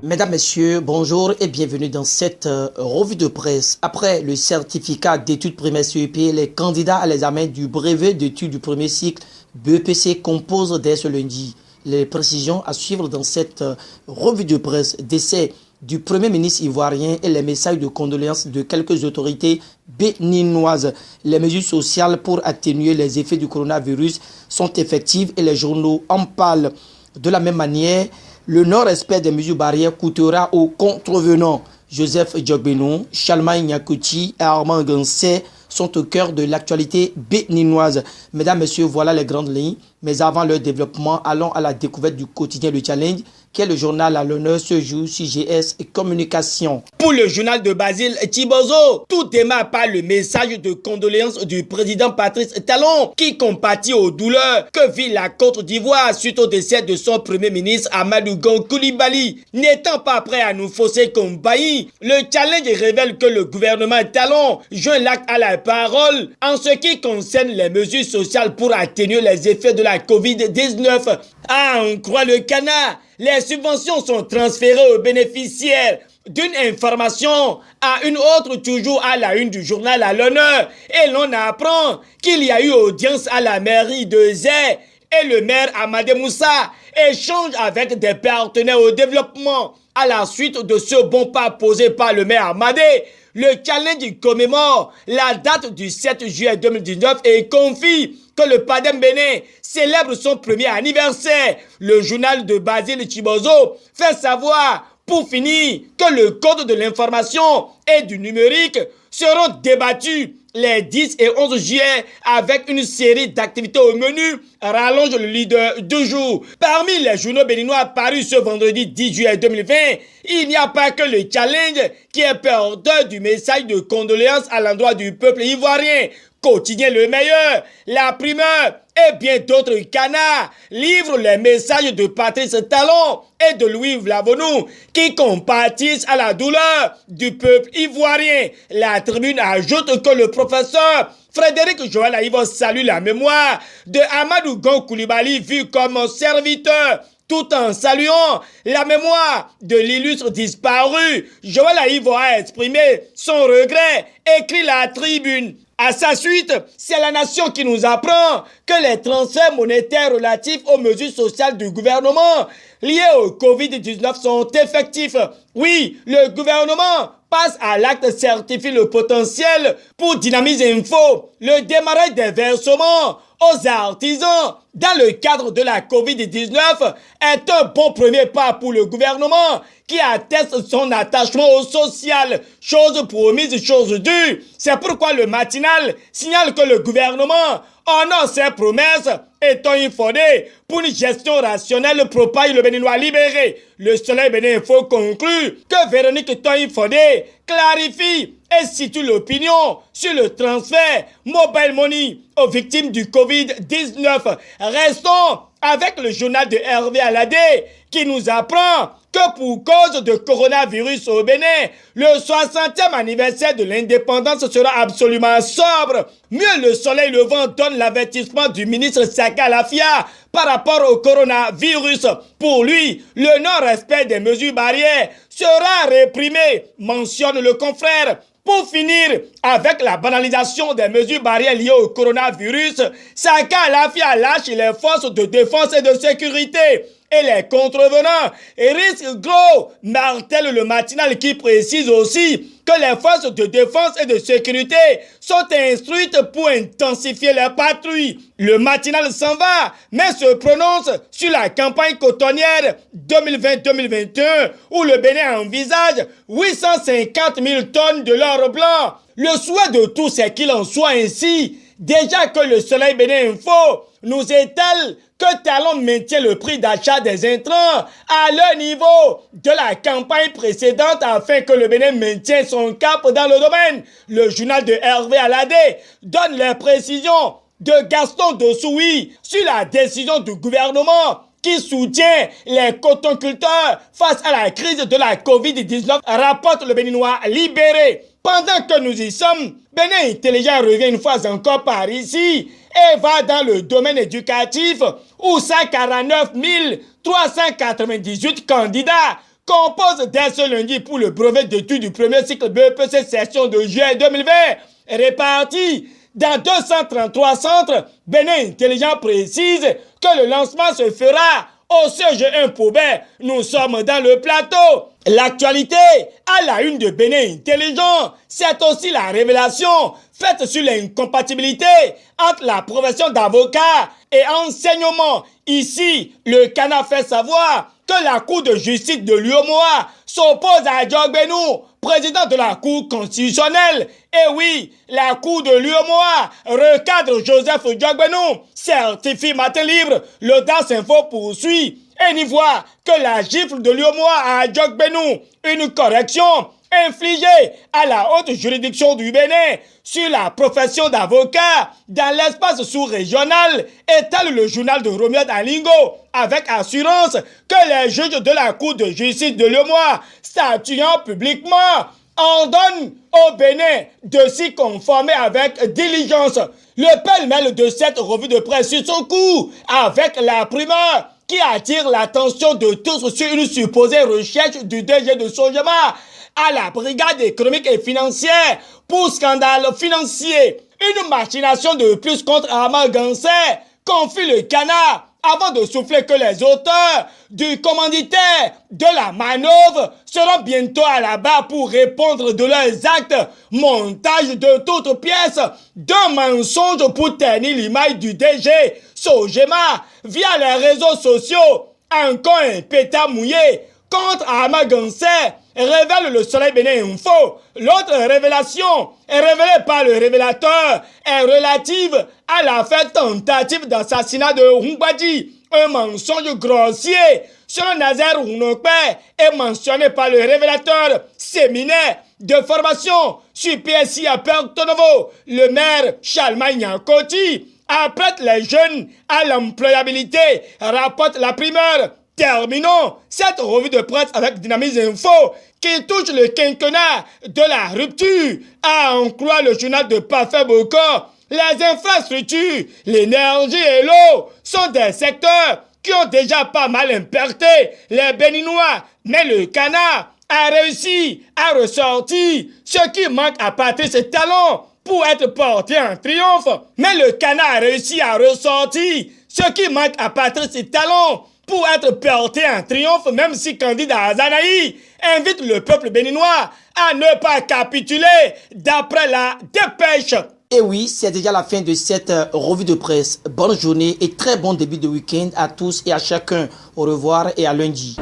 Mesdames, Messieurs, bonjour et bienvenue dans cette revue de presse. Après le certificat d'études primaires CEP, les candidats à l'examen du brevet d'études du premier cycle BEPC composent dès ce lundi. Les précisions à suivre dans cette revue de presse. Décès du Premier ministre ivoirien et les messages de condoléances de quelques autorités béninoises. Les mesures sociales pour atténuer les effets du coronavirus sont effectives et les journaux en parlent. De la même manière, le non-respect des mesures barrières coûtera aux contrevenants. Joseph Djogbenou, Chalma Nyakouti et Armand Gansé sont au cœur de l'actualité béninoise. Mesdames, Messieurs, voilà les grandes lignes. Mais avant leur développement, allons à la découverte du quotidien Le Challenge, qui est le journal à l'honneur ce jour sur GS et Communication. Pour le journal de Basile Chibozo, tout démarre par le message de condoléances du président Patrice Talon, qui compatit aux douleurs que vit la Côte d'Ivoire suite au décès de son premier ministre Amadou Gon Coulibaly. N'étant pas prêt à nous fausser comme bailli, le Challenge révèle que le gouvernement Talon joint l'acte à la parole en ce qui concerne les mesures sociales pour atténuer les effets de la Covid-19. Ah, on croit le canard. Les subventions sont transférées aux bénéficiaires. D'une information à une autre, toujours à la une du journal à l'honneur. Et l'on apprend qu'il y a eu audience à la mairie de Zé et le maire Amadé Moussa échange avec des partenaires au développement. À la suite de ce bon pas posé par le maire Amadé, le Challenge commémore la date du 7 juillet 2019 et confie que le Padem Bénin célèbre son premier anniversaire. Le journal de Basile Chibozo fait savoir, pour finir, que le code de l'information et du numérique seront débattus les 10 et 11 juillet avec une série d'activités au menu, rallonge le leader du jour. Parmi les journaux béninois parus ce vendredi 10 juillet 2020, il n'y a pas que le Challenge qui est porteur du message de condoléances à l'endroit du peuple ivoirien. Quotidien Le Meilleur, La Primeur et bien d'autres canards livrent les messages de Patrice Talon et de Louis Vlavonou qui compatissent à la douleur du peuple ivoirien. La Tribune ajoute que le professeur Frédéric Joël Aïvo salue la mémoire de Amadou Gon Coulibaly vu comme serviteur, tout en saluant la mémoire de l'illustre disparu. Joël Aïvo a exprimé son regret, écrit la Tribune. À sa suite, c'est la nation qui nous apprend que les transferts monétaires relatifs aux mesures sociales du gouvernement liées au Covid-19 sont effectifs. Oui, le gouvernement passe à l'acte, certifie le potentiel pour Dynamiser Info, le démarrage des versements aux artisans dans le cadre de la Covid-19 est un bon premier pas pour le gouvernement qui atteste son attachement au social. Chose promise, chose due. C'est pourquoi le matinal signale que le gouvernement honore ses promesses et Tony Fodé pour une gestion rationnelle propage le Béninois libéré. Le Soleil Bénin Info conclut que Véronique Tony Fodé clarifie et situe l'opinion sur le transfert Mobile Money aux victimes du Covid-19. Restons avec le journal de Hervé Aladé qui nous apprend que pour cause de coronavirus au Bénin, le 60e anniversaire de l'indépendance sera absolument sobre. Mieux, le soleil levant donne l'avertissement du ministre Saka Lafia par rapport au coronavirus. Pour lui, le non-respect des mesures barrières sera réprimé, mentionne le confrère. Pour finir, avec la banalisation des mesures barrières liées au coronavirus, Saka Lafia lâche les forces de défense et de sécurité. Et les contrevenants risquent gros, martèle le matinal qui précise aussi que les forces de défense et de sécurité sont instruites pour intensifier les patrouilles. Le matinal s'en va, mais se prononce sur la campagne cotonnière 2020-2021 où le Bénin envisage 850 000 tonnes de l'or blanc. Le souhait de tous c'est qu'il en soit ainsi. Déjà que le Soleil Bénin Info nous étale que Talon maintient le prix d'achat des intrants à leur niveau de la campagne précédente afin que le Bénin maintienne son cap dans le domaine. Le journal de Hervé Aladé donne les précisions de Gaston Dossoui sur la décision du gouvernement qui soutient les cotonculteurs face à la crise de la Covid-19, rapporte le Béninois libéré. Pendant que nous y sommes, Bénin Intelligent revient une fois encore par ici et va dans le domaine éducatif où 149 398 candidats compose dès ce lundi pour le brevet d'études du premier cycle BEPC session de juillet 2020, réparti dans 233 centres. Bénin Intelligent précise que le lancement se fera au CG1 Paubert. Nous sommes dans le plateau. L'actualité à la une de Bénin Intelligent, c'est aussi la révélation faite sur l'incompatibilité entre la profession d'avocat et enseignement. Ici, le Cana fait savoir que la Cour de justice de l'UOMOA s'oppose à Djogbenou, président de la Cour constitutionnelle. Et oui, la Cour de l'UOMOA recadre Joseph Djogbenou, certifie Matin Libre. L'Audace Info poursuit et n'y voit que la gifle de l'UOMOA à Djogbenou, une correction infligée à la haute juridiction du Bénin sur la profession d'avocat dans l'espace sous-régional, étale le journal de Romuald Alingo avec assurance que les juges de la Cour de justice de l'UOMOA, statuant publiquement, ordonnent au Bénin de s'y conformer avec diligence. Le pêle-mêle de cette revue de presse sur son coup avec la primeur qui attire l'attention de tous sur une supposée recherche du DG de Sojema à la brigade économique et financière pour scandale financier. Une machination de plus contre Armand Gansé confie le Cana avant de souffler que les auteurs du commanditaire de la manœuvre seront bientôt à la barre pour répondre de leurs actes. Montage de toutes pièces d'un mensonge pour ternir l'image du DG Sojema via les réseaux sociaux. Encore un pétard mouillé contre Armand Gansé, révèle le Soleil Bénin Info. L'autre révélation, révélée par le révélateur, est relative à l'affaire tentative d'assassinat de Hungbadji. Un mensonge grossier selon Nazaire Hunokpe est mentionné par le révélateur séminaire de formation sur PSI à Porto Novo. Le maire Charlemagne Koti apprête les jeunes à l'employabilité, rapporte la primeur. Terminons cette revue de presse avec Dynamisme Info qui touche le quinquennat de la rupture. À en croire le journal de Parfait Bocor, les infrastructures, l'énergie et l'eau sont des secteurs qui ont déjà pas mal impacté les Béninois. Mais le Cana a réussi à ressortir ce qui manque à Patrice Talon pour être porté en triomphe. Mais le Cana a réussi à ressortir ce qui manque à Patrice Talon pour être porté en triomphe, même si candidat Azanaï invite le peuple béninois à ne pas capituler d'après la dépêche. Et oui, c'est déjà la fin de cette revue de presse. Bonne journée et très bon début de week-end à tous et à chacun. Au revoir et à lundi.